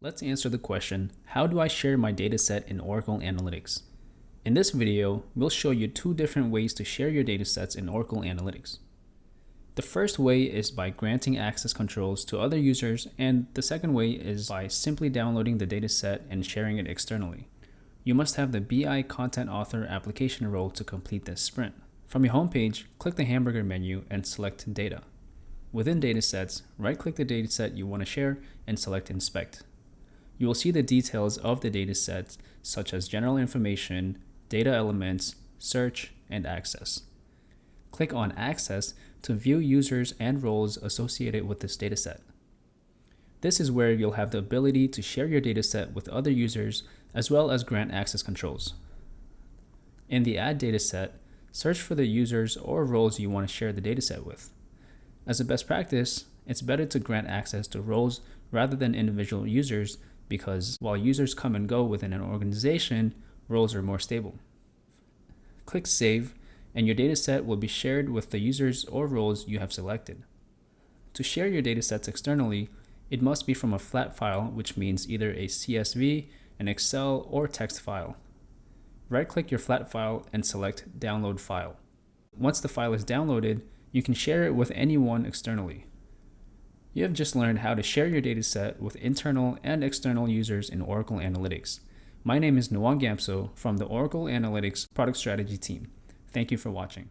Let's answer the question, how do I share my dataset in Oracle Analytics? In this video, we'll show you two different ways to share your datasets in Oracle Analytics. The first way is by granting access controls to other users, and the second way is by simply downloading the dataset and sharing it externally. You must have the BI Content Author application role to complete this sprint. From your homepage, click the hamburger menu and select Data. Within Datasets, right-click the dataset you want to share and select Inspect. You will see the details of the datasets such as general information, data elements, search, and access. Click on Access to view users and roles associated with this dataset. This is where you'll have the ability to share your dataset with other users as well as grant access controls. In the Add Dataset, search for the users or roles you want to share the dataset with. As a best practice, it's better to grant access to roles rather than individual users because while users come and go within an organization, roles are more stable. Click Save, and your dataset will be shared with the users or roles you have selected. To share your datasets externally, it must be from a flat file, which means either a CSV, an Excel, or text file. Right-click your flat file and select Download File. Once the file is downloaded, you can share it with anyone externally. You have just learned how to share your dataset with internal and external users in Oracle Analytics. My name is Nuwan Gamso from the Oracle Analytics Product Strategy team. Thank you for watching.